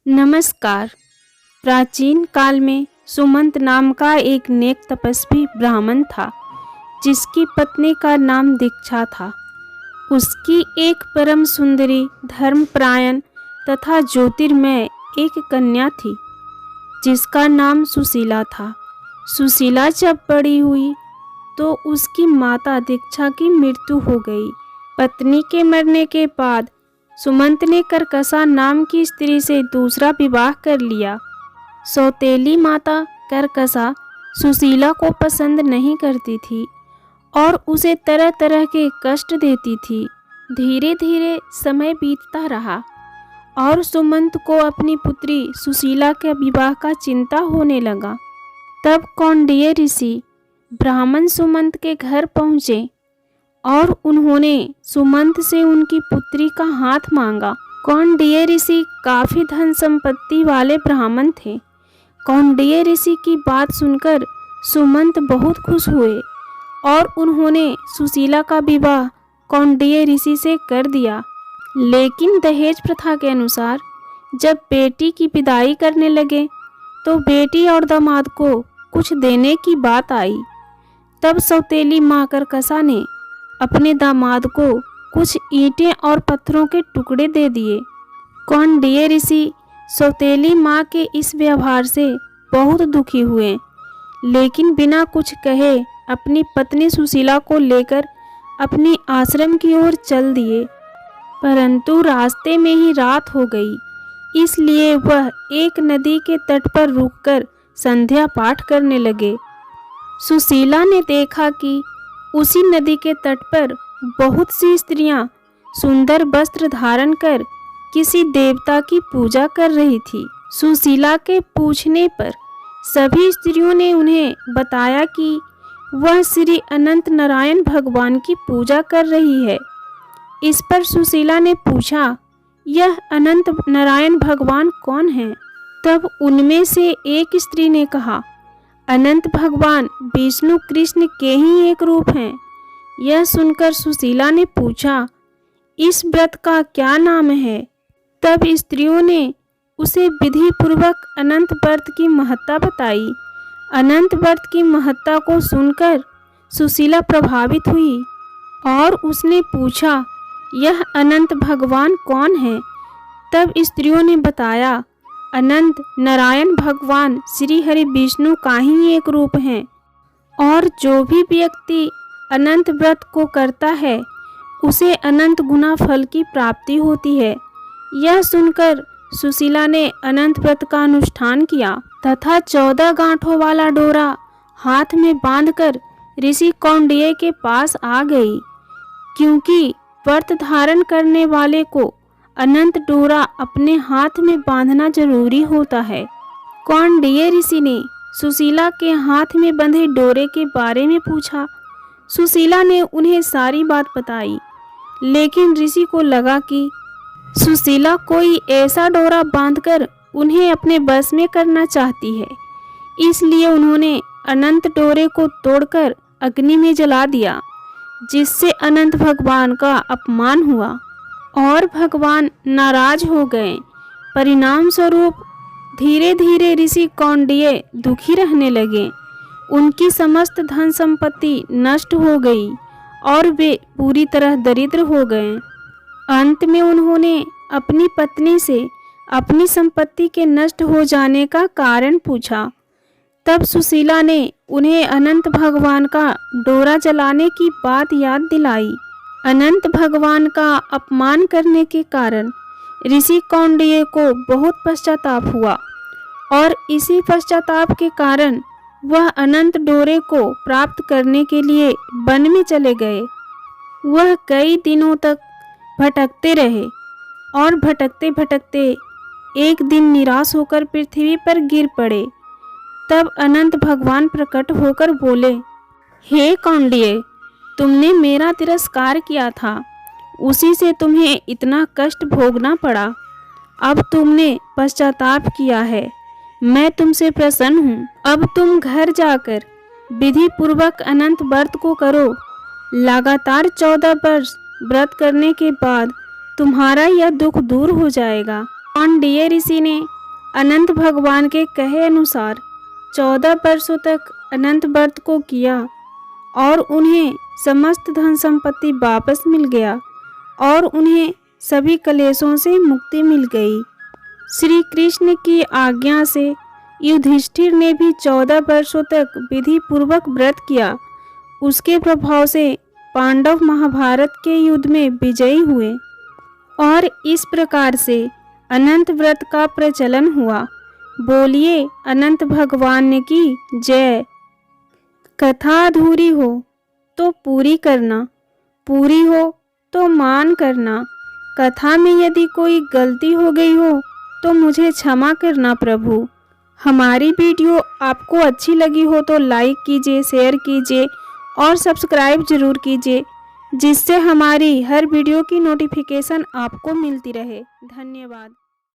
नमस्कार। प्राचीन काल में सुमंत नाम का एक नेक तपस्वी ब्राह्मण था, जिसकी पत्नी का नाम दीक्षा था। उसकी एक परम सुंदरी, धर्मपरायण तथा ज्योतिर्मय एक कन्या थी, जिसका नाम सुशीला था। सुशीला जब बड़ी हुई तो उसकी माता दीक्षा की मृत्यु हो गई। पत्नी के मरने के बाद सुमंत ने करकसा नाम की स्त्री से दूसरा विवाह कर लिया। सौतेली माता करकसा सुशीला को पसंद नहीं करती थी और उसे तरह तरह के कष्ट देती थी। धीरे धीरे समय बीतता रहा और सुमंत को अपनी पुत्री सुशीला के विवाह का चिंता होने लगा। तब कौंडिन्य ऋषि ब्राह्मण सुमंत के घर पहुँचे और उन्होंने सुमंत से उनकी पुत्री का हाथ मांगा। कौंडिन्य ऋषि काफ़ी धन संपत्ति वाले ब्राह्मण थे। कौंडिन्य ऋषि की बात सुनकर सुमंत बहुत खुश हुए और उन्होंने सुशीला का विवाह कौंडिन्य ऋषि से कर दिया। लेकिन दहेज प्रथा के अनुसार जब बेटी की विदाई करने लगे तो बेटी और दामाद को कुछ देने की बात आई। तब सौतेली माँ करकसा ने अपने दामाद को कुछ ईंटें और पत्थरों के टुकड़े दे दिए। कौंडिन्य ऋषि सौतेली माँ के इस व्यवहार से बहुत दुखी हुए, लेकिन बिना कुछ कहे अपनी पत्नी सुशीला को लेकर अपनी आश्रम की ओर चल दिए। परंतु रास्ते में ही रात हो गई, इसलिए वह एक नदी के तट पर रुककर संध्या पाठ करने लगे। सुशीला ने देखा कि उसी नदी के तट पर बहुत सी स्त्रियां सुंदर वस्त्र धारण कर किसी देवता की पूजा कर रही थी। सुशीला के पूछने पर सभी स्त्रियों ने उन्हें बताया कि वह श्री अनंत नारायण भगवान की पूजा कर रही है। इस पर सुशीला ने पूछा, यह अनंत नारायण भगवान कौन है? तब उनमें से एक स्त्री ने कहा, अनंत भगवान विष्णु कृष्ण के ही एक रूप हैं। यह सुनकर सुशीला ने पूछा, इस व्रत का क्या नाम है? तब स्त्रियों ने उसे विधि पूर्वक अनंत व्रत की महत्ता बताई। अनंत व्रत की महत्ता को सुनकर सुशीला प्रभावित हुई और उसने पूछा, यह अनंत भगवान कौन है? तब स्त्रियों ने बताया, अनंत नारायण भगवान श्री हरि विष्णु का ही एक रूप हैं और जो भी व्यक्ति अनंत व्रत को करता है उसे अनंत गुना फल की प्राप्ति होती है। यह सुनकर सुशीला ने अनंत व्रत का अनुष्ठान किया तथा 14 गांठों वाला डोरा हाथ में बांधकर ऋषि कौंडिन्य के पास आ गई, क्योंकि व्रत धारण करने वाले को अनंत डोरा अपने हाथ में बांधना जरूरी होता है। कौंडिन्य ऋषि ने सुशीला के हाथ में बंधे डोरे के बारे में पूछा। सुशीला ने उन्हें सारी बात बताई, लेकिन ऋषि को लगा कि सुशीला कोई ऐसा डोरा बांधकर उन्हें अपने बस में करना चाहती है, इसलिए उन्होंने अनंत डोरे को तोड़कर अग्नि में जला दिया, जिससे अनंत भगवान का अपमान हुआ और भगवान नाराज हो गए। परिणाम स्वरूप धीरे धीरे ऋषि कौंडिन्य दुखी रहने लगे। उनकी समस्त धन संपत्ति नष्ट हो गई और वे पूरी तरह दरिद्र हो गए। अंत में उन्होंने अपनी पत्नी से अपनी संपत्ति के नष्ट हो जाने का कारण पूछा। तब सुशीला ने उन्हें अनंत भगवान का डोरा जलाने की बात याद दिलाई। अनंत भगवान का अपमान करने के कारण ऋषि कौंडिन्य को बहुत पश्चाताप हुआ और इसी पश्चाताप के कारण वह अनंत डोरे को प्राप्त करने के लिए वन में चले गए। वह कई दिनों तक भटकते रहे और भटकते भटकते एक दिन निराश होकर पृथ्वी पर गिर पड़े। तब अनंत भगवान प्रकट होकर बोले, हे कौंडिन्य, तुमने मेरा तिरस्कार किया था, उसी से तुम्हें इतना कष्ट भोगना पड़ा। अब तुमने पश्चाताप किया है, मैं तुमसे प्रसन्न हूँ। अब तुम घर जाकर विधि पूर्वक अनंत व्रत को करो। लगातार 14 वर्ष व्रत करने के बाद तुम्हारा यह दुख दूर हो जाएगा। मार्कंडेय ऋषि ने अनंत भगवान के कहे अनुसार 14 वर्षों तक अनंत व्रत को किया और उन्हें समस्त धन संपत्ति वापस मिल गया और उन्हें सभी कलेशों से मुक्ति मिल गई। श्री कृष्ण की आज्ञा से युधिष्ठिर ने भी 14 वर्षों तक विधि पूर्वक व्रत किया। उसके प्रभाव से पांडव महाभारत के युद्ध में विजयी हुए और इस प्रकार से अनंत व्रत का प्रचलन हुआ। बोलिए अनंत भगवान की जय। कथा अधूरी हो तो पूरी करना, पूरी हो तो मान करना। कथा में यदि कोई गलती हो गई हो तो मुझे क्षमा करना प्रभु। हमारी वीडियो आपको अच्छी लगी हो तो लाइक कीजिए, शेयर कीजिए और सब्सक्राइब जरूर कीजिए, जिससे हमारी हर वीडियो की नोटिफिकेशन आपको मिलती रहे। धन्यवाद।